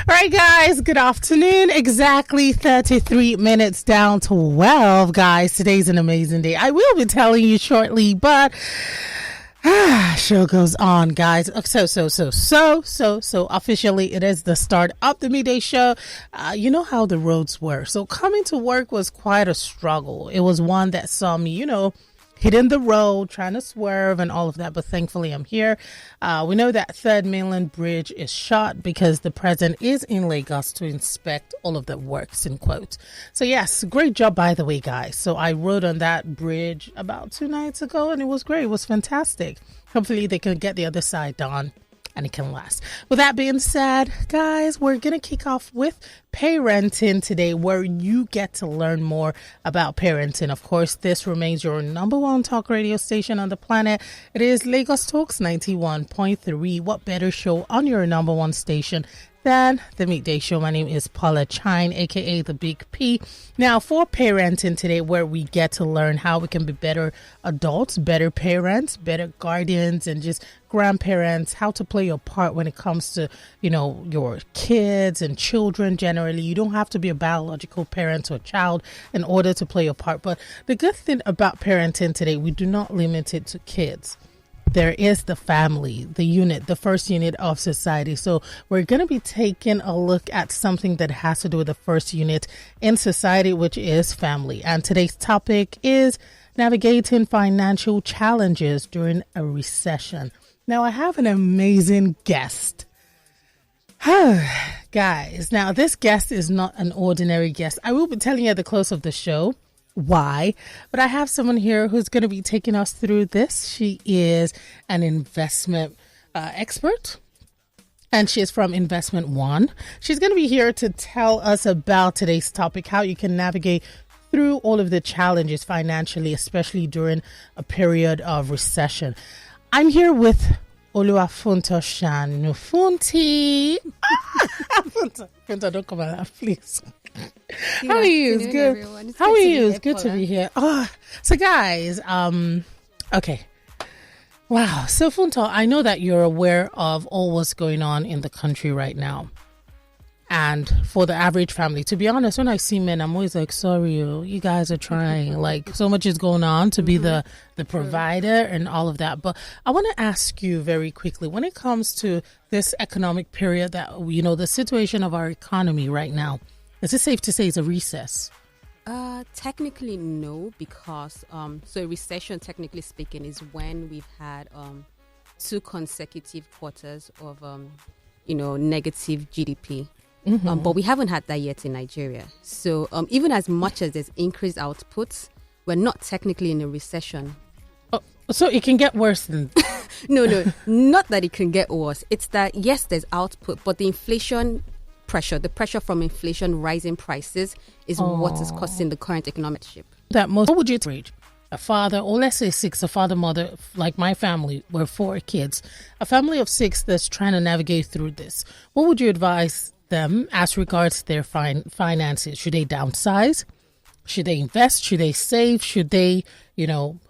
right, guys, good afternoon. Exactly 33 minutes down to 12, guys. Today's an amazing day. I will be telling you shortly, but show goes on, guys. So officially it is the start of the midday show. You know how the roads were. So coming to work was quite a struggle. It was one that saw me, hitting the road, trying to swerve and all of that. But thankfully, I'm here. We know that Third Mainland Bridge is shut because the president is in Lagos to inspect all of the works, in quotes. So yes, great job, by the way, guys. So I rode on that bridge about 2 nights ago and it was great. It was fantastic. Hopefully they can get the other side done and it can last. With that being said, guys, we're going to kick off with parenting today, where you get to learn more about parenting. Of course, this remains your number one talk radio station on the planet. It is Lagos Talks 91.3. What better show on your number one station than the Midday Show? My name is Paula Chine, aka the Big P. Now, for parenting today, where we get to learn how we can be better adults, better parents, better guardians, and just grandparents, how to play your part when it comes to, your kids and children generally. You don't have to be a biological parent to a child in order to play your part. But the good thing about parenting today, we do not limit it to kids. There is the family, the unit, the first unit of society. So we're going to be taking a look at something that has to do with the first unit in society, which is family. And today's topic is navigating financial challenges during a recession. Now, I have an amazing guest. Guys, now this guest is not an ordinary guest. I will be telling you at the close of the show why, but I have someone here who's going to be taking us through this. She is an investment expert, and she is from Investment One. She's going to be here to tell us about today's topic, how you can navigate through all of the challenges financially, especially during a period of recession. I'm here with Oluwafunto Sanu. Funti. Funto, don't come out, please. How are you? It's good. How are you? It's good to be here. Oh, so guys, okay. Wow. So Funto, I know that you're aware of all what's going on in the country right now. And for the average family, to be honest, when I see men, I'm always like, sorry, you guys are trying. Like, so much is going on to be the provider and all of that. But I want to ask you very quickly, when it comes to this economic period that, the situation of our economy right now, is it safe to say it's a recess? Technically, no, because so a recession, technically speaking, is when we've had 2 consecutive quarters of, negative GDP. Mm-hmm. But we haven't had that yet in Nigeria. So even as much as there's increased outputs, we're not technically in a recession. Oh, so it can get worse than... No, not that it can get worse. It's that, yes, there's output, but the inflation pressure, the pressure from inflation, rising prices is what is causing the current economic shift. What would you rate? A father, or let's say 6, a father, mother, like my family, we're 4 kids. A family of 6 that's trying to navigate through this. What would you advise them as regards their finances? Should they downsize? Should they invest? Should they save? Should they,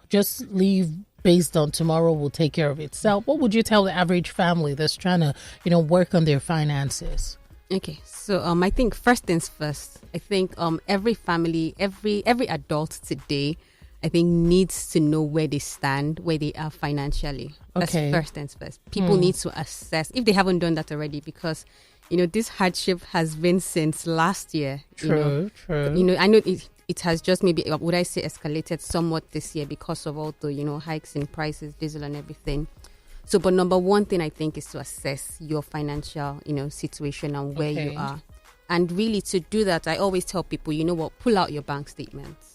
just leave based on tomorrow will take care of itself? What would you tell the average family that's trying to, work on their finances? Okay, so I think first things first. I think every family, every adult today, I think needs to know where they stand, where they are financially. That's first things first. People need to assess if they haven't done that already, because this hardship has been since last year. True. I know it has just maybe, would I say, escalated somewhat this year because of all the, hikes in prices, diesel and everything. So, but number one thing I think is to assess your financial, situation and where you are. And really to do that, I always tell people, pull out your bank statements.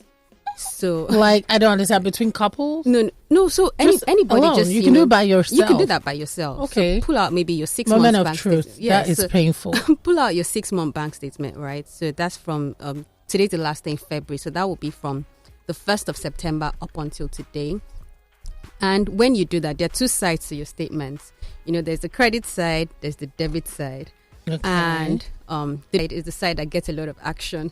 So, like, I don't understand, between couples? No. So anybody alone. just you can do it by yourself. You can do that by yourself. Okay. So pull out maybe your 6 months Moment bank of truth. statement. Yeah, that is painful. Pull out your 6-month bank statement, right? So that's from today's the last day in February. So that will be from the 1st of September up until today. And when you do that, there are 2 sides to your statements. There's the credit side, there's the debit side. Okay. And the is the side that gets a lot of action.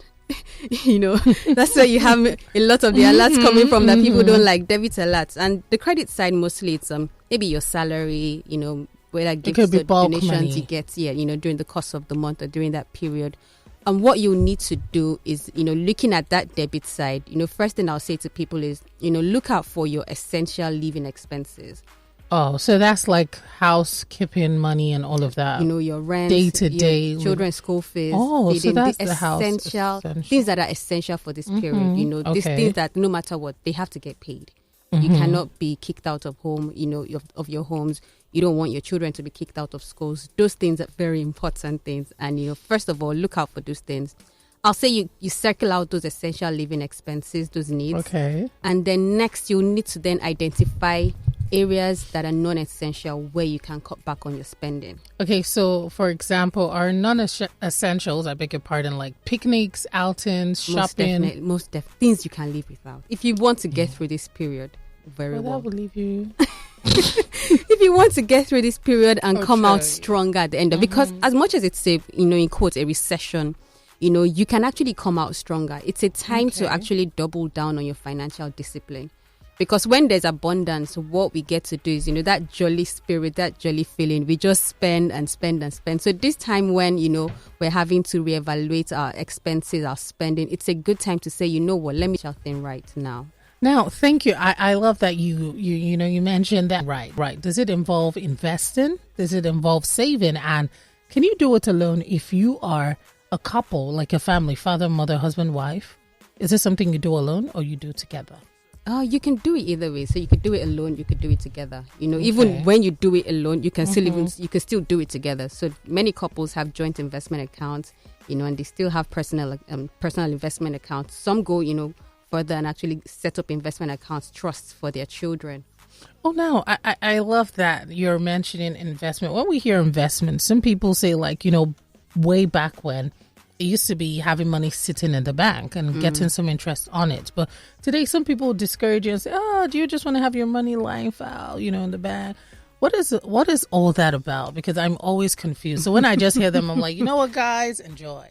That's where you have a lot of the alerts coming from that people don't like, debit alerts. And the credit side, mostly it's maybe your salary, whether It could gifts be or bulk donations money. you get, during the course of the month or during that period. And what you need to do is, looking at that debit side, first thing I'll say to people is, look out for your essential living expenses. Oh, so that's like housekeeping money and all of that. Your rent, day to day, your children's school fees. Oh, so that's the the house essential things that are essential for this period. These things that no matter what, they have to get paid. You cannot be kicked out of home, of your homes. You don't want your children to be kicked out of schools. Those things are very important things. And, first of all, look out for those things. I'll say you circle out those essential living expenses, those needs. Okay. And then next, you need to then identify areas that are non-essential where you can cut back on your spending. Okay, so for example, are non-essentials, I beg your pardon, like picnics, outings, shopping? Most definitely. Things you can live without. If you want to get through this period, very well. That will leave you. If you want to get through this period and come out stronger at the end of because as much as it's in quotes, a recession, you can actually come out stronger. It's a time to actually double down on your financial discipline. Because when there's abundance, what we get to do is, that jolly spirit, that jolly feeling, we just spend and spend and spend. So this time when, we're having to reevaluate our expenses, our spending, it's a good time to say, what, let me do something right now. Now, thank you. I love that you mentioned that. Right. Does it involve investing? Does it involve saving? And can you do it alone if you are a couple, like a family, father, mother, husband, wife? Is this something you do alone or you do together? You can do it either way. So you could do it alone, you could do it together. Even when you do it alone, you can still do it together. So many couples have joint investment accounts, and they still have personal investment accounts. Some go, further and actually set up investment accounts, trusts for their children. Oh, no, I love that you're mentioning investment. When we hear investment, some people say way back when, it used to be having money sitting in the bank and getting some interest on it. But today, some people discourage you and say, do you just want to have your money lying foul, in the bank? What is all that about? Because I'm always confused. So when I just hear them, I'm like, you know what, guys, enjoy.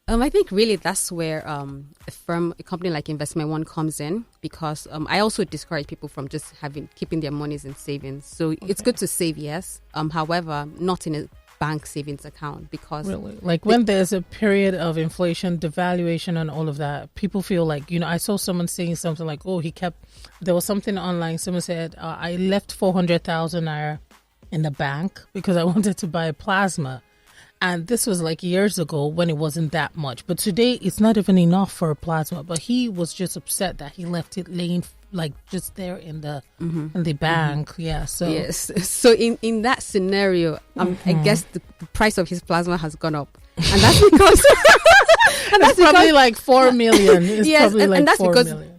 I think really that's where a company like Investment One comes in, because I also discourage people from just keeping their monies in savings. So it's good to save, yes. However, not in a bank savings account, because really, like when there's a period of inflation, devaluation, and all of that, people feel like, I saw someone saying something like, there was something online. Someone said, I left 400,000 naira in the bank because I wanted to buy a plasma. And this was like years ago when it wasn't that much. But today it's not even enough for a plasma. But he was just upset that he left it laying like just there in the bank. Yeah. So yes. So in that scenario, I guess the price of his plasma has gone up, and that's because that's probably like 4 million. It's yes, probably like and that's 4 because million.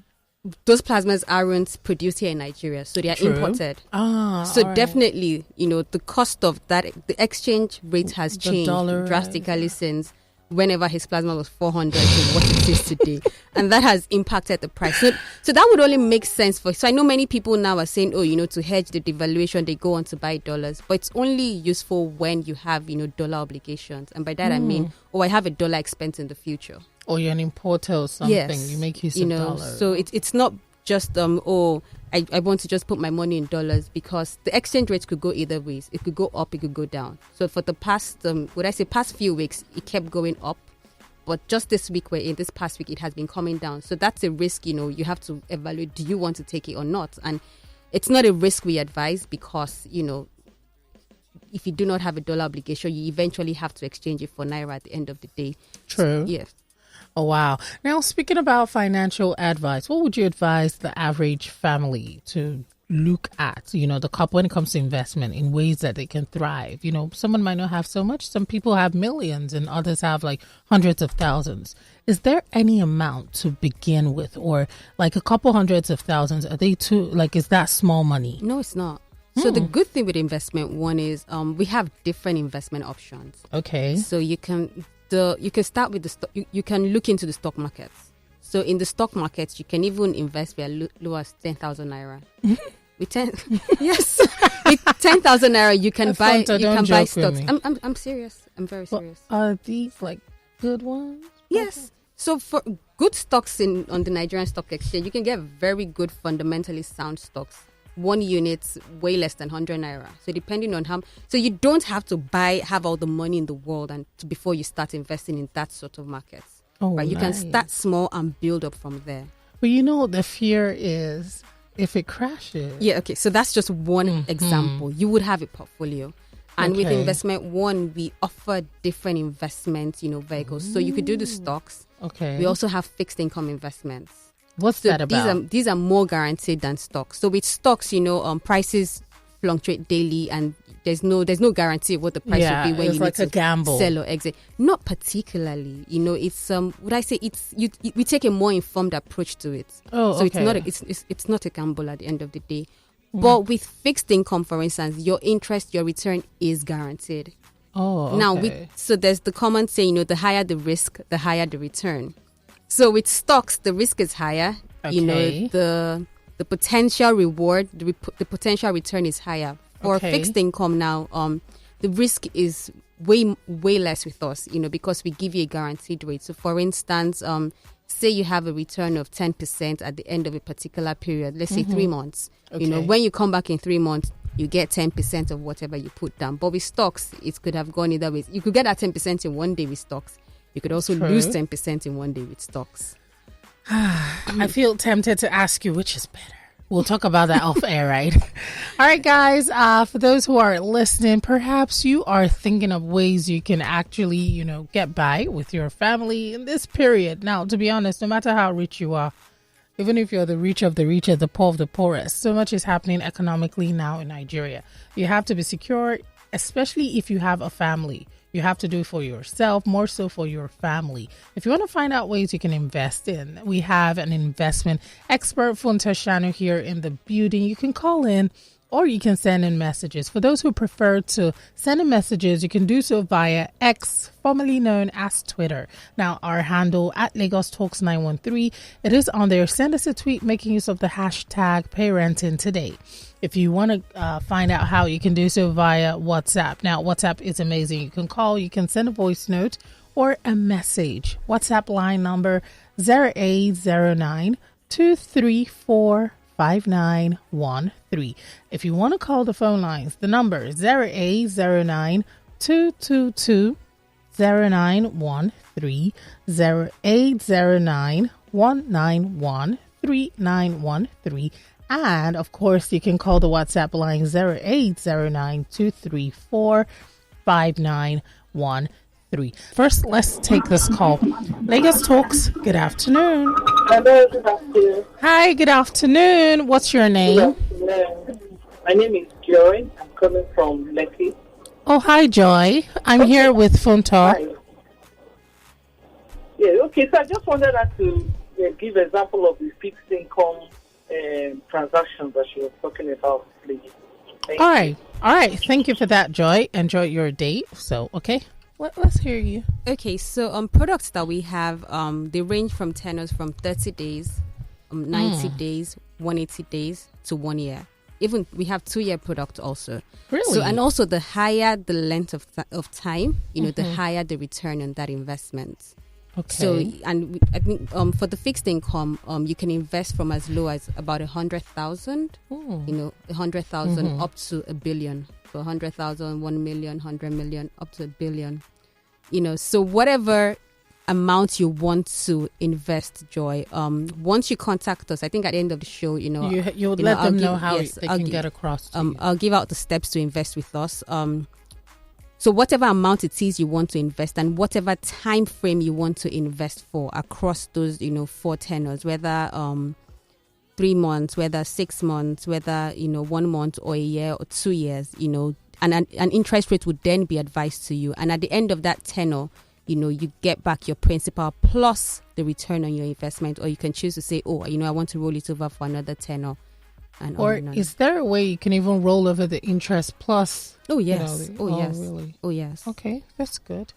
Those plasmas aren't produced here in Nigeria, so they are imported. So definitely, the cost of that, the exchange rate has changed drastically since whenever his plasma was 400 to what it is today, and that has impacted the price. So that would only make sense so I know many people now are saying, to hedge the devaluation, they go on to buy dollars, but it's only useful when you have dollar obligations, and by that I mean, I have a dollar expense in the future. Or you're an importer or something. Yes, you make use of dollars. So it's not just I want to just put my money in dollars, because the exchange rate could go either ways. It could go up, it could go down. So for the past past few weeks, it kept going up, but just this past week it has been coming down. So that's a risk. You have to evaluate: do you want to take it or not? And it's not a risk we advise, because if you do not have a dollar obligation, you eventually have to exchange it for naira at the end of the day. True. So, yes. Oh, wow. Now, speaking about financial advice, what would you advise the average family to look at, the couple, when it comes to investment, in ways that they can thrive? Someone might not have so much. Some people have millions and others have like hundreds of thousands. Is there any amount to begin with, or like a couple hundreds of thousands? Are they is that small money? No, it's not. So the good thing with Investment One is we have different investment options. Okay. So you can start with the stock. You can look into the stock markets. So in the stock markets, you can even invest with low as 10,000 naira. With 10,000 naira, you can buy stocks. I'm serious. I'm very serious. Are these like good ones? Yes. Okay. So for good stocks on the Nigerian Stock Exchange, you can get very good fundamentally sound stocks one unit way less than 100 naira. So depending on so you don't have to have all the money in the world before you start investing in that sort of markets. Right? You can start small and build up from there. But the fear is if it crashes. Yeah, okay. So that's just one example. You would have a portfolio. And with Investment One, we offer different investment, vehicles. So you could do the stocks. Okay. We also have fixed income investments. What's that about? These are more guaranteed than stocks. So with stocks, prices fluctuate daily, and there's no guarantee of what the price will be when you need to gamble. Sell or exit. Not particularly. It's would I say we take a more informed approach to it. Oh, so okay. it's not a gamble at the end of the day. But with fixed income, for instance, your return is guaranteed. Oh, okay. Now, so there's the common saying, the higher the risk, the higher the return. So with stocks, the risk is higher. Okay. The potential reward, the potential return is higher. For fixed income now, the risk is way less with us, because we give you a guaranteed rate. So for instance, say you have a return of 10% at the end of a particular period, let's say 3 months. Okay. When you come back in 3 months, you get 10% of whatever you put down. But with stocks, it could have gone either way. You could get that 10% in one day with stocks. You could also lose 10% in one day with stocks. I feel tempted to ask you which is better. We'll talk about that off air, right? All right, guys. For those who are listening, perhaps you are thinking of ways you can actually, get by with your family in this period. Now, to be honest, no matter how rich you are, even if you're the rich of the rich and the poor of the poorest, so much is happening economically now in Nigeria. You have to be secure, especially if you have a family. You have to do it for yourself, more so for your family. If you want to find out ways you can invest in, we have an investment expert, Funto Sanu, here in the building. You can call in or you can send in messages. For those who prefer to send in messages, you can do so via X, formerly known as Twitter. Now, our handle at Lagos Talks 913, it is on there. Send us a tweet making use of the hashtag parenting today. If you want to find out how, you can do so via WhatsApp. Now, WhatsApp is amazing. You can call, you can send a voice note or a message. WhatsApp line number 0809 234 5913. If you want to call the phone lines, the number is 0809 222 0913, 0809 191 3913. And of course, you can call the WhatsApp line 0809 234 5913. First, let's take this call. Lagos Talks, good afternoon. Hello, good afternoon. Hi, good afternoon. What's your name? Good afternoon. My name is Joy. I'm coming from Lekki. Oh, hi, Joy. I'm here with Funto. Hi. Yeah, okay. So I just wanted us to give example of the fixed income transactions that she was talking about, please. All right. Thank you for that, Joy. Enjoy your day. So, okay. Let's hear you. Okay, so products that we have, they range from tenors from 30 days, 90 days, 180 days to 1 year. Even we have 2-year product also. Really? So, and also the higher the length of time, the higher the return on that investment. Okay. So, and I think for the fixed income, you can invest from as low as about 100,000, 100,000 up to $1 billion. So 100,000, 1 million, 100 million, up to $1 billion. So whatever amount you want to invest, Joy, once you contact us, I think at the end of the show, you would let them know how they can get across to you. I'll give out the steps to invest with us. So whatever amount it is you want to invest and whatever time frame you want to invest for across those, 4 tenors, whether 3 months, whether 6 months, whether 1 month or a year or 2 years, and an interest rate would then be advised to you. And at the end of that tenor, you get back your principal plus the return on your investment, or you can choose to say, I want to roll it over for another tenor. Or is there a way you can even roll over the interest plus? Oh, yes. Yes. Really? Oh, yes. Okay, that's good.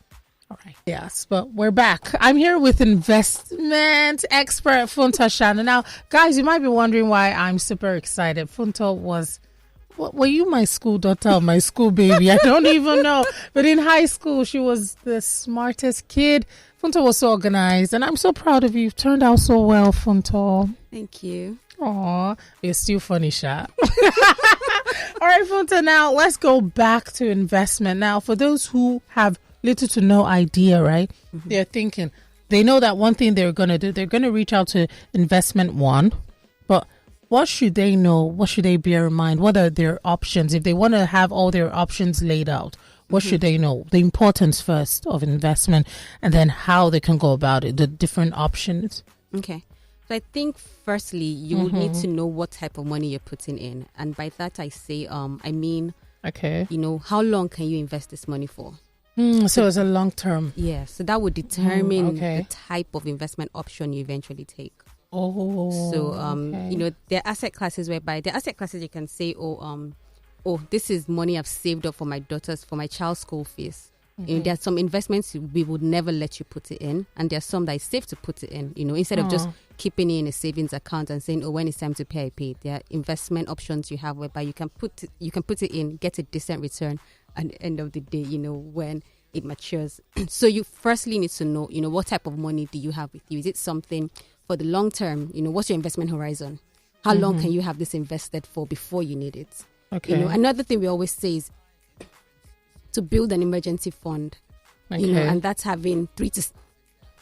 All right. Yes, but we're back. I'm here with investment expert Funto Sanu. Now, guys, you might be wondering why I'm super excited. Funto were you my school daughter or my school baby? I don't even know. But in high school, she was the smartest kid. Funto was so organized, and I'm so proud of you. You've turned out so well, Funto. Thank you. Aw, it's still funny, Sha. All right, Funta, now let's go back to investment. Now, for those who have little to no idea, right? Mm-hmm. They're thinking, they know that one thing they're going to do, they're going to reach out to investment one, but what should they know? What should they bear in mind? What are their options? If they want to have all their options laid out, what should they know? The importance first of investment, and then how they can go about it, the different options. Okay. So I think firstly, you would need to know what type of money you're putting in. And by that I say, okay, how long can you invest this money for? So it's a long term. Yeah. So that would determine the type of investment option you eventually take. Oh. So, there are asset classes you can say, this is money I've saved up for my child's school fees. There are some investments we would never let you put it in, and there are some that is safe to put it in. Instead of just keeping it in a savings account and saying, when it's time to pay, I pay. There are investment options you have whereby you can put it in, get a decent return at the end of the day. When it matures. So you firstly need to know, what type of money do you have with you? Is it something for the long term? What's your investment horizon? How long can you have this invested for before you need it? Okay. Another thing we always say is to build an emergency fund. Okay. And that's having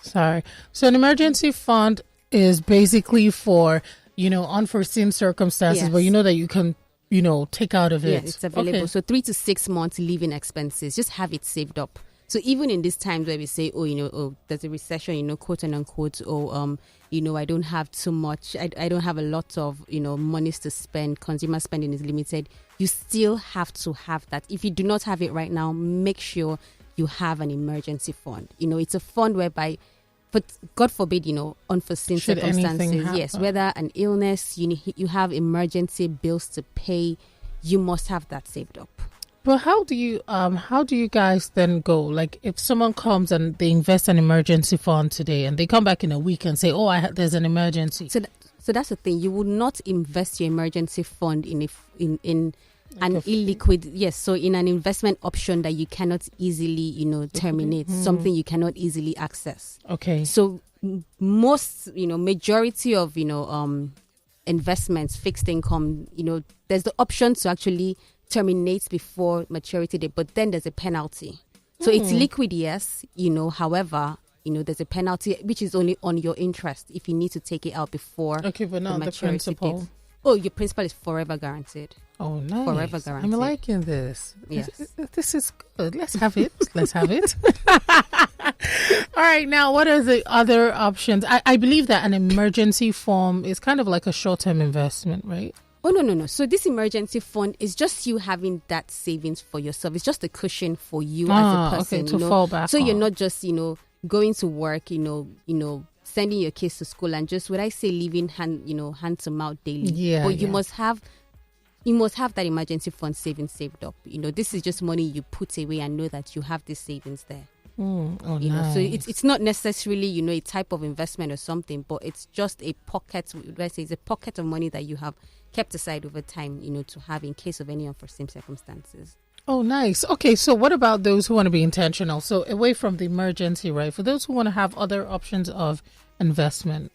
So an emergency fund is basically for, unforeseen circumstances, yes. but that you can, take out of it. Yeah, it's available. Okay. So 3 to 6 months living expenses, just have it saved up. So even in these times where we say, there's a recession, quote and unquote, I don't have too much, I don't have a lot of, monies to spend, consumer spending is limited, you still have to have that. If you do not have it right now, make sure you have an emergency fund. It's a fund whereby, but God forbid, unforeseen circumstances, yes, whether an illness, you have emergency bills to pay, you must have that saved up. But how do you guys then go? Like, if someone comes and they invest an emergency fund today, and they come back in a week and say, there's an emergency. So that's the thing. You would not invest your emergency fund in an illiquid, yes. So in an investment option that you cannot easily, terminate, something you cannot easily access. Okay. So most, majority of, investments, fixed income, there's the option to actually terminate before maturity date, but then there's a penalty. So it's liquid, yes, however, there's a penalty which is only on your interest if you need to take it out before but not the principal date. Oh, your principal is forever guaranteed. Oh, nice. Forever guaranteed. I'm liking this. Yes. This is good. Let's have it. All right. Now, what are the other options? I believe that an emergency fund is kind of like a short-term investment, right? Oh, no. So this emergency fund is just you having that savings for yourself. It's just a cushion for you as a person. Okay, to fall back So on. you're not just, going to work, sending your kids to school and just, leaving hand to mouth daily. Yeah. But you must have that emergency fund saved up. This is just money you put away and know that you have this savings there. Nice. So it's not necessarily, a type of investment or something, but it's just a pocket, it's a pocket of money that you have kept aside over time, to have in case of any unforeseen circumstances. Oh, nice. Okay, so what about those who want to be intentional? So away from the emergency, right? For those who want to have other options of investment.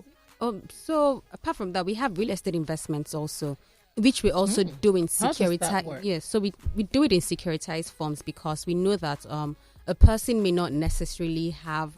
So apart from that, we have real estate investments also, which we also do in securitized. Yes, so we do it in securitized forms because we know that a person may not necessarily have,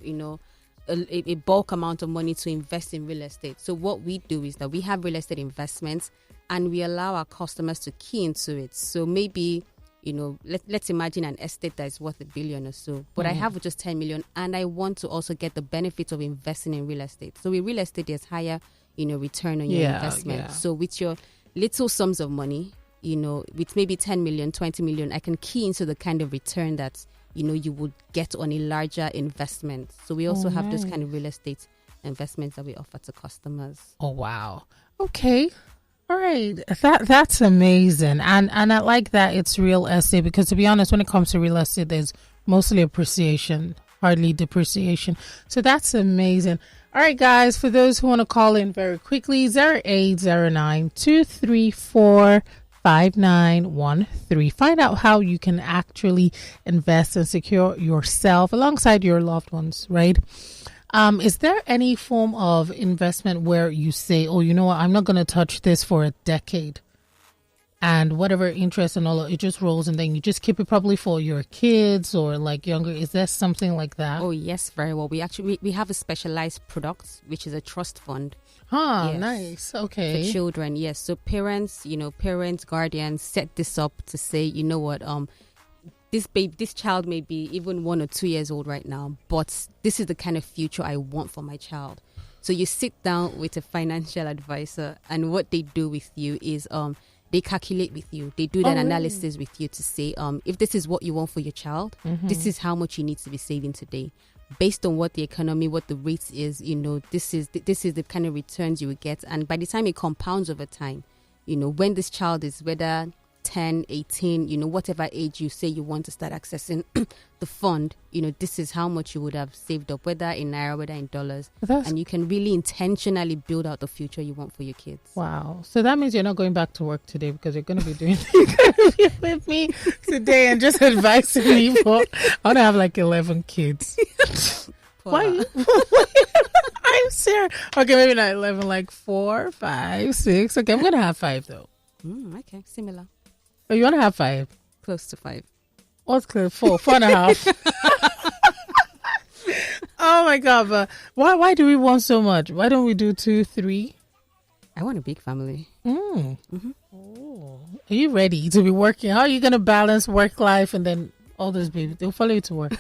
a bulk amount of money to invest in real estate. So what we do is that we have real estate investments and we allow our customers to key into it. So maybe, let's imagine an estate that is worth $1 billion or so, but I have just 10 million and I want to also get the benefit of investing in real estate. So with real estate, there's higher, return on your investment. Yeah. So with your little sums of money, with maybe 10 million, 20 million, I can key into the kind of return that, you would get on a larger investment. So we also have those kind of real estate investments that we offer to customers. Oh, wow. Okay. All right. That's amazing. And I like that it's real estate because, to be honest, when it comes to real estate, there's mostly appreciation, hardly depreciation. So that's amazing. All right, guys, for those who want to call in very quickly, 0809-234-5913. Find out how you can actually invest and secure yourself alongside your loved ones, right? Is there any form of investment where you say, oh, you know what, I'm not going to touch this for a decade? And whatever interest and all, it just rolls, and then you just keep it probably for your kids or like younger. Is there something like that? Oh, yes, very well. We have a specialized product, which is a trust fund. Yes. Nice. Okay. For children, yes. So parents, guardians set this up to say, you know what, this child may be even 1 or 2 years old right now, but this is the kind of future I want for my child. So you sit down with a financial advisor, and what they do with you is they calculate with you. They do that analysis with you to say, if this is what you want for your child, this is how much you need to be saving today. Based on what the economy, what the rate is, this is the kind of returns you will get. And by the time it compounds over time, when this child is whether 10, 18, whatever age you say you want to start accessing the fund, this is how much you would have saved up, whether in Naira, whether in dollars. And you can really intentionally build out the future you want for your kids. Wow. So that means you're not going back to work today, because you're going to be doing things with me today and just advising me. I want to have like 11 kids. Why? I'm serious. Okay, maybe not 11, like 4, 5, 6. Okay, I'm going to have 5 though. Okay, similar. Oh, you want to have 5? Close to 5. What's close? 4 and a half. Oh my God! But why do we want so much? Why don't we do 2, 3? I want a big family. Oh, are you ready to be working? How are you going to balance work life and then all those babies? They'll follow you to work.